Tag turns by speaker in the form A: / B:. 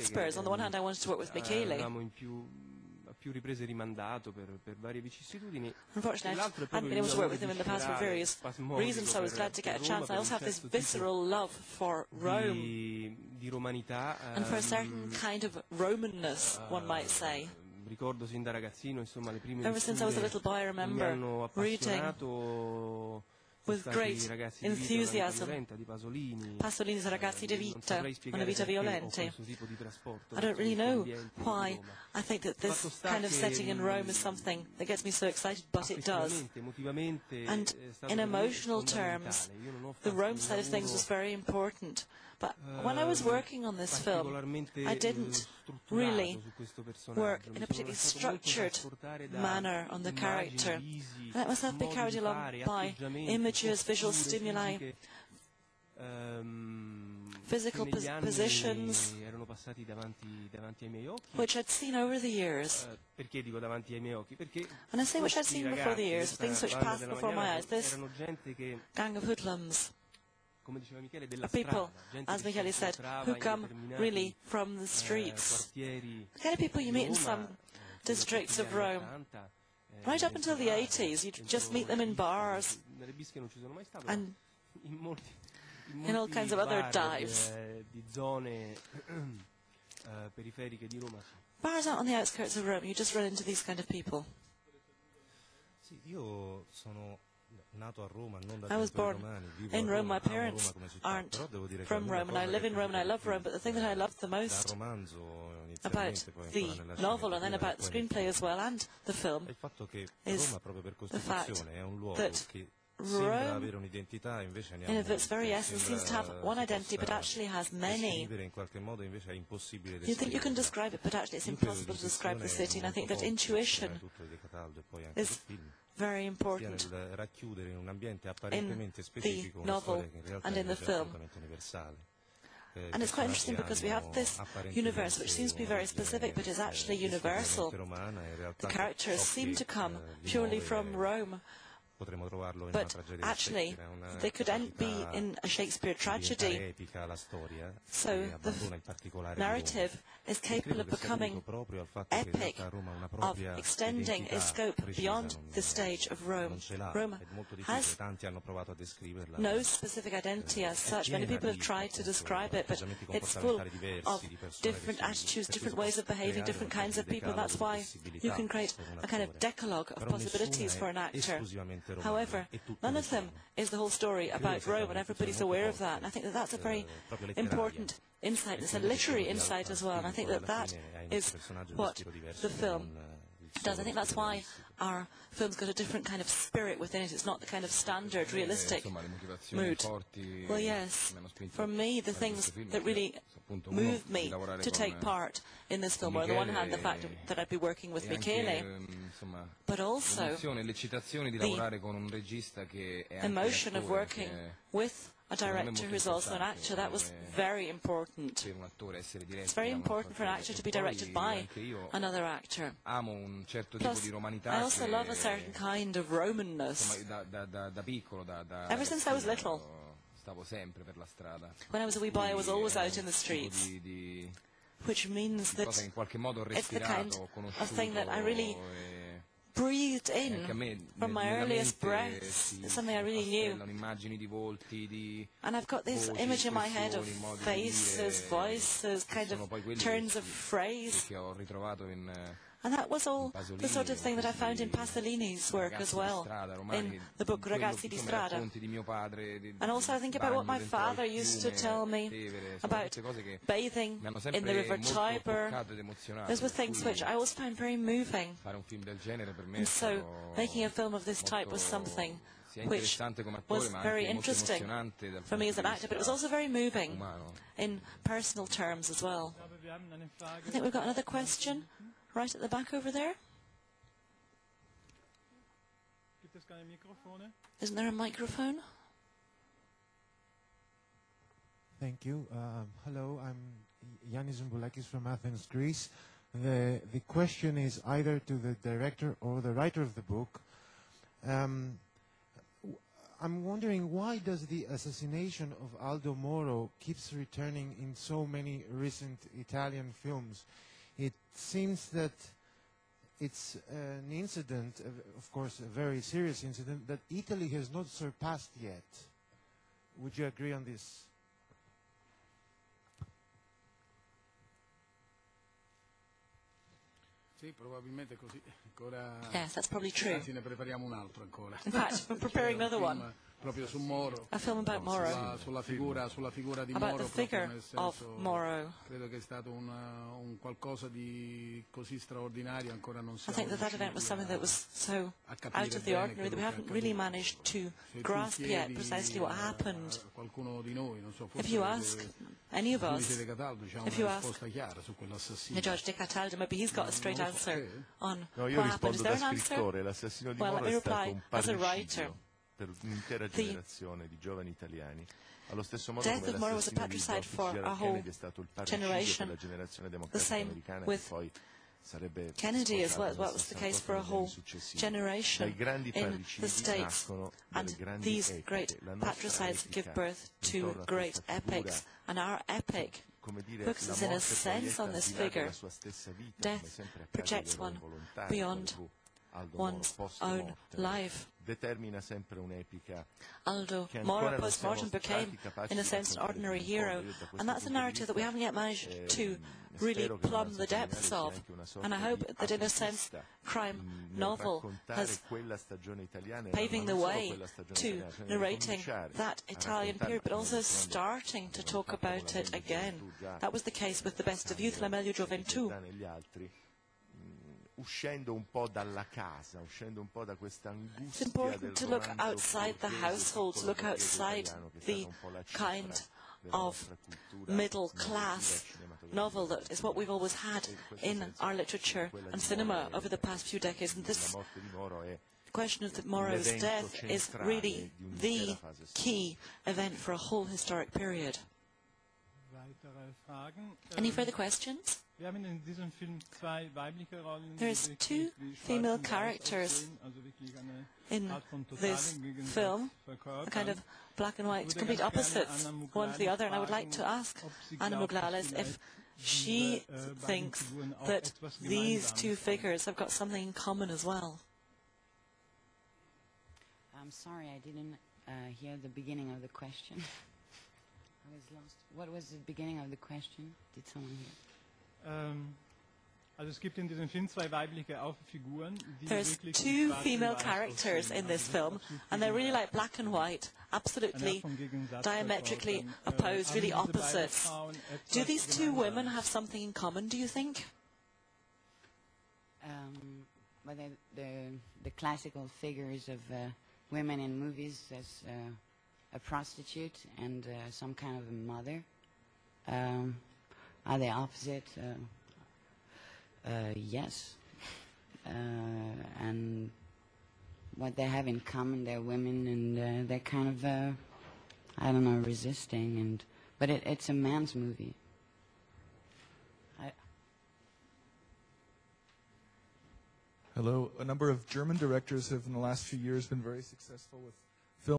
A: spurs. On the one hand, I wanted to work with Michele.
B: A più riprese rimandato per varie vicissitudini.
A: Unfortunately, I hadn't been able to work with him in the past for various reasons, so I was glad to get a chance. I also have this visceral love for Rome,
B: di romanità,
A: and for a certain kind of Romanness, one might say.
B: Ricordo sin da ragazzino, insomma, le prime
A: Ever since I was a little boy, I remember reading with great enthusiasm Pasolini's Ragazzi di Vita, Una Vita Violente. I don't really know why I think that this kind of setting in Rome is something that gets me so excited, but it does. And in emotional terms, the Rome side of things was very important. But when I was working on this film, I didn't really work in a particularly structured manner on the character. I let myself be carried along by images, visual stimuli, physical positions, which I'd seen over the years. And I say which I'd seen before the years, things which passed before my eyes. This gang of hoodlums, people, as Michele said, who come really from the streets. The kind of people you meet in some districts of Rome. Right up until the 80s, you'd just meet them in bars and in all kinds of other dives. Bars out on the outskirts of Rome, you just run into these kind of people. I was born in Rome. My parents aren't from Rome, and I live in Rome, and I love Rome. But the thing that I loved the most about the novel, and then about the screenplay as well, and the film, is the fact that Rome, in its very essence, seems to have one identity, but actually has many. You think you can describe it, but actually it's impossible to describe the city, and I think that intuition is very important in the novel and in the film. And it's quite interesting because we have this universe which seems to be very specific but is actually universal. The characters seem to come purely from Rome, but actually they could be in a Shakespeare tragedy. So the narrative is capable of becoming epic, of extending its scope beyond the stage of Rome. Rome has no specific identity as such. Many people have tried to describe it, but it's full of different attitudes, different ways of behaving, different kinds of people. That's why you can create a kind of decalogue of possibilities for an actor. However, none of them is the whole story about Rome, and everybody's aware of that. And I think that that's a very important insight. It's a literary insight as well, and I think that that is what the film does. I think that's why our film's got a different kind of spirit within it. It's not the kind of standard, realistic mood. Well, yes, for me, the things that really moved me to take part in this film were, on the one hand, the fact that I'd be working with Michele, but also the emotion of working with a director who's also an actor. That was very important. It's very important for an actor to be directed by another actor. Plus, I also love a certain kind of Romanness. Ever since I was little, when I was a wee boy, I was always out in the streets, which means that it's the kind of thing that I really breathed in from my earliest breaths. It's something I really knew. And I've got this image in my head of faces, voices, kind of turns of phrase. And that was all the sort of thing that I found in Pasolini's work as well, in the book Ragazzi di Strada. And also I think about what my father used to tell me about bathing in the river Tiber. Those were things which I always found very moving. And so making a film of this type was something which was very interesting for me as an actor, but it was also very moving in personal terms as well. I think we've got another question right at the back over there. Isn't there a microphone?
C: Thank you. Hello, I'm Yannis Zumboulakis from Athens, Greece. The question is either to the director or the writer of the book. I'm wondering, why does the assassination of Aldo Moro keeps returning in so many recent Italian films? It seems that it's an incident, of course a very serious incident, that Italy has not surpassed yet. Would you agree on this?
D: Sì, probabilmente così. Ancora
A: Yes, that's probably true.
D: Anzi, ne prepariamo un altro ancora.
A: In fact, we're preparing another one.
D: Proprio su Moro.
A: A film about Moro.
D: Sulla figura di
A: About
D: Moro,
A: the figure
D: nel senso,
A: of Moro.
D: credo che è stato un qualcosa di così straordinario, ancora non
A: I
D: siamo
A: think that event was something that was so out of the ordinary that we haven't really managed to grasp yet precisely what happened.
D: Qualcuno di noi, non so,
A: If you ask any of us, if you ask
D: quell'assassino.
A: Judge De Cataldo, maybe he's got a straight answer on
E: No, io
A: what happened. Is
E: rispondo
A: there
E: da
A: an answer?
E: scrittore, l'assassino di
A: Well,
E: Moro
A: let me
E: è stato
A: reply
E: un
A: as a writer.
E: parricidio per un'intera generazione di giovani italiani. Allo stesso modo
A: Death
E: come
A: of Moro was a
E: l'assassinio di
A: patricide
E: John
A: for a
E: Fitzgerald
A: whole
E: Kennedy è stato il parricidio
A: generation.
E: per la generazione
A: The
E: democratica
A: same
E: americana
A: with
E: che poi sarebbe
A: Kennedy as well,
E: sposato
A: what was the case for a whole generation
E: Dai grandi
A: in
E: parricidi
A: the States.
E: nascono delle
A: And
E: grandi
A: these
E: epiche.
A: great
E: La nostra
A: patricides give
E: epica
A: birth to
E: intorno a
A: great
E: questa figura,
A: epics. And our epic
E: come dire,
A: focuses
E: la
A: in a
E: morte
A: sense on
E: proietta
A: this
E: al di là
A: figure.
E: della sua stessa vita, come
A: Death
E: sempre accade
A: projects
E: agli eroi
A: one
E: volontari,
A: beyond
E: quale fu Aldo Moro
A: one's
E: post
A: own
E: mortem.
A: life.
E: Determina sempre un'epica
A: Aldo
E: che
A: Moro
E: ancora non siamo
A: post-mortem became,
E: stati capaci
A: in a
E: di
A: sense, an
E: raccontare
A: ordinary
E: fino in
A: hero.
E: fondo. Io da questo
A: And that's a
E: punto di
A: narrative that we
E: vista,
A: haven't yet managed to really
E: spero che
A: plumb
E: Romanzo
A: the depths
E: Criminale
A: of.
E: sia anche una sorta
A: And I hope
E: di
A: that, in a sense,
E: apripista
A: crime
E: nel
A: novel
E: raccontare
A: has
E: quella stagione italiana,
A: paving
E: ma
A: the
E: non solo
A: way
E: quella stagione
A: to
E: italiana, cioè
A: narrating
E: ricominciare
A: that
E: a
A: Italian
E: raccontarla
A: period, but
E: come
A: also
E: quando
A: starting to
E: abbiamo
A: talk
E: fatto con
A: about
E: la
A: it
E: Mente
A: again.
E: Gioventù già
A: That was the case with The Best of Youth, Lamelio Gioventù.
E: negli altri, uscendo un po' dalla casa, uscendo un po' da questa angustia
A: It's important to look outside the household, to look outside the kind of middle-class novel that is what we've always had in our literature and cinema over the past few decades. And this question of Moro's death is really the key event for a whole historic period. Any further questions? There's two female characters in this film, a kind of black and white, complete opposites, one to the other, and I would like to ask Anna Mouglalis if she thinks that these two figures have got something in common as well.
F: I'm sorry, I didn't hear the beginning of the question. I was lost. What was the beginning of the question? Did someone hear?
A: There's two female characters in this film, and they're really like black and white, absolutely diametrically opposed, really opposites. Do these two women have something in common, do you think?
F: Well, the classical figures of women in movies as a prostitute and some kind of a mother. Are they opposite? Yes. And what they have in common, they're women, and they're kind of, I don't know, resisting. But it's a man's movie.
G: Hello. A number of German directors have, in the last few years, been very successful with